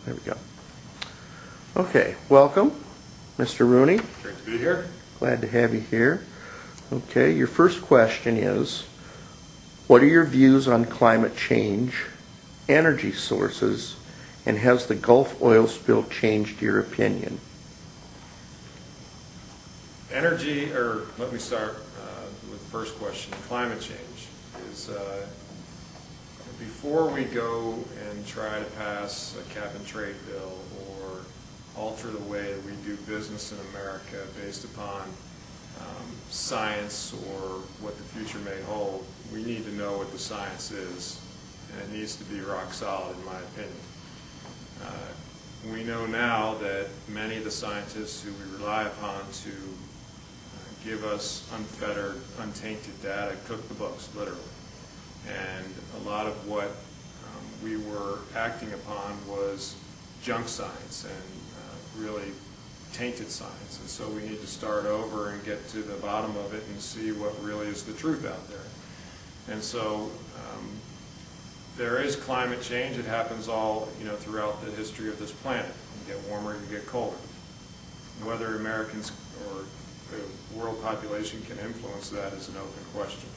There we go. Okay, welcome, Mr. Rooney. Great to be here. Glad to have you here. Okay, your first question is, what are your views on climate change, energy sources, and has the Gulf oil spill changed your opinion? Energy, or let me start with the first question. Climate change is, before we go and try to pass a cap and trade bill or alter the way that we do business in America based upon science or what the future may hold, we need to know what the science is, and it needs to be rock solid, in my opinion. We know now that many of the scientists who we rely upon to give us unfettered, untainted data cook the books, literally. And a lot of what we were acting upon was junk science and really tainted science. And so we need to start over and get to the bottom of it and see what really is the truth out there. And so there is climate change. It happens all, throughout the history of this planet. You get warmer, you get colder. Whether Americans or the world population can influence that is an open question.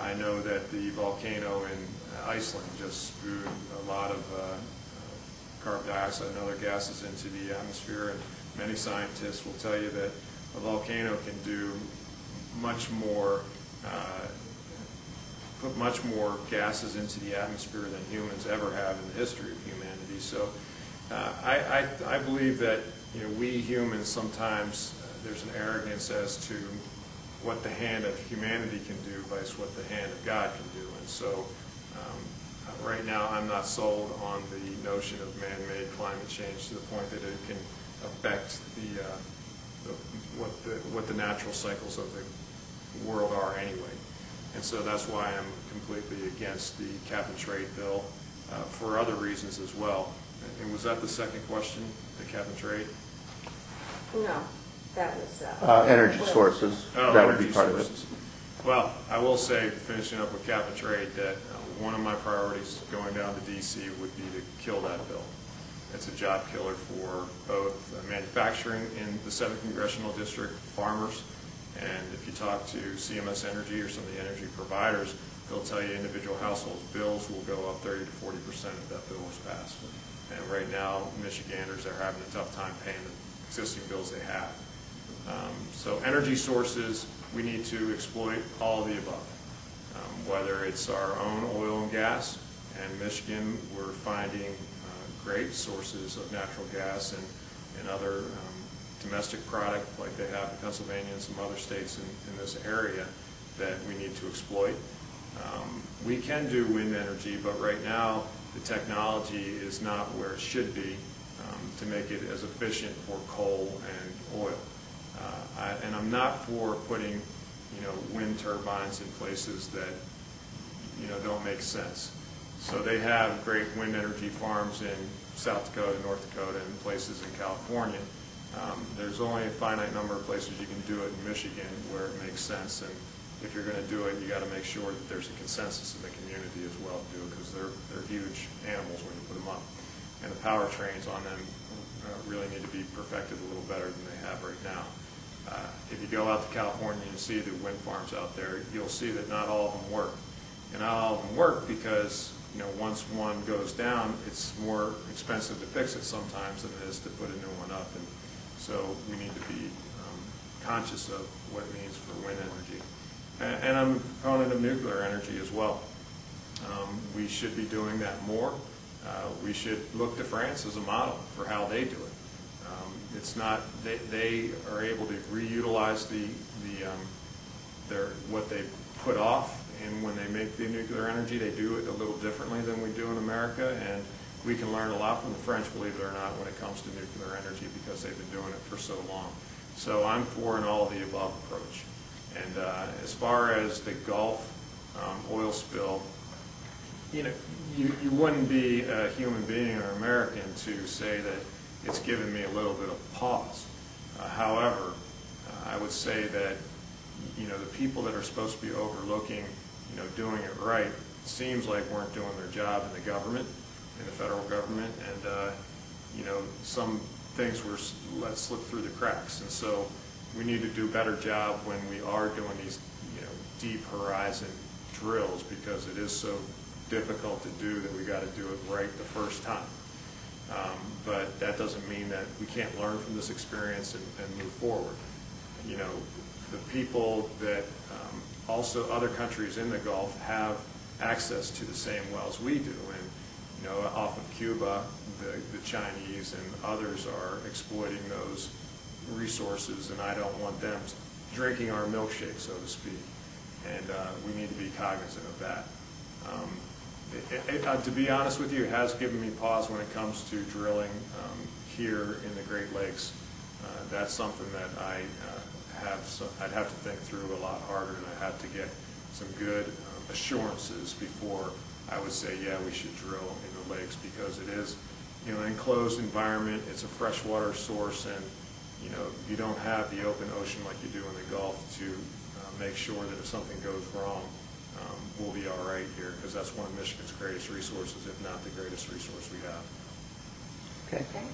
I know that the volcano in Iceland just spewed a lot of carbon dioxide and other gases into the atmosphere, and many scientists will tell you that a volcano can do much more, put much more gases into the atmosphere than humans ever have in the history of humanity. So I believe that we humans sometimes there's an arrogance as to what the hand of humanity can do versus what the hand of God can do. And so right now I'm not sold on the notion of man-made climate change to the point that it can affect what the natural cycles of the world are anyway. And so that's why I'm completely against the cap and trade bill for other reasons as well. And was that the second question, the cap and trade? No. That was energy sources. Oh, that would be part of it. Well, I will say, finishing up with cap and trade, that one of my priorities going down to D.C. would be to kill that bill. It's a job killer for both manufacturing in the 7th Congressional District, farmers, and if you talk to CMS Energy or some of the energy providers, they'll tell you individual households' bills will go up 30 to 40% if that bill is passed. And right now, Michiganders are having a tough time paying the existing bills they have. So energy sources, we need to exploit all of the above, whether it's our own oil and gas. And Michigan, we're finding great sources of natural gas and other domestic product like they have in Pennsylvania and some other states in this area that we need to exploit. We can do wind energy, but right now the technology is not where it should be to make it as efficient for coal and oil. And I'm not for putting, wind turbines in places that, don't make sense. So they have great wind energy farms in South Dakota, North Dakota, and places in California. There's only a finite number of places you can do it in Michigan where it makes sense. And if you're going to do it, you got to make sure that there's a consensus in the community as well to do it, because they're huge animals when you put them up. And the power trains on them really need to be perfected a little better than they have right now. If you go out to California and see the wind farms out there, you'll see that not all of them work. And not all of them work because, once one goes down, it's more expensive to fix it sometimes than it is to put a new one up. And so we need to be conscious of what it means for wind energy. And I'm a proponent of nuclear energy as well. We should be doing that more. We should look to France as a model for how they do it. It's not they are able to reutilize what they put off, and when they make the nuclear energy, they do it a little differently than we do in America. And we can learn a lot from the French, believe it or not, when it comes to nuclear energy because they've been doing it for so long. So I'm for an all-of-the-above approach. And as far as the Gulf oil spill, you wouldn't be a human being or American to say that it's given me a little bit of pause. However, I would say that the people that are supposed to be overlooking, doing it right, seems like weren't doing their job in the government, in the federal government, and some things were let slip through the cracks. And so we need to do a better job when we are doing these, deep horizon drills, because it is so difficult to do that we got to do it right the first time. But that doesn't mean that we can't learn from this experience and move forward. The people that also other countries in the Gulf have access to the same wells we do, and off of Cuba, the Chinese and others are exploiting those resources, and I don't want them drinking our milkshake, so to speak. And we need to be cognizant of that. To be honest with you, it has given me pause when it comes to drilling here in the Great Lakes. That's something that I'd have to think through a lot harder, and I have to get some good assurances before I would say, yeah, we should drill in the lakes, because it is, an enclosed environment. It's a freshwater source, and you don't have the open ocean like you do in the Gulf to make sure that if something goes wrong, we'll be all right here, because that's one of Michigan's greatest resources, if not the greatest resource we have. Okay. Okay.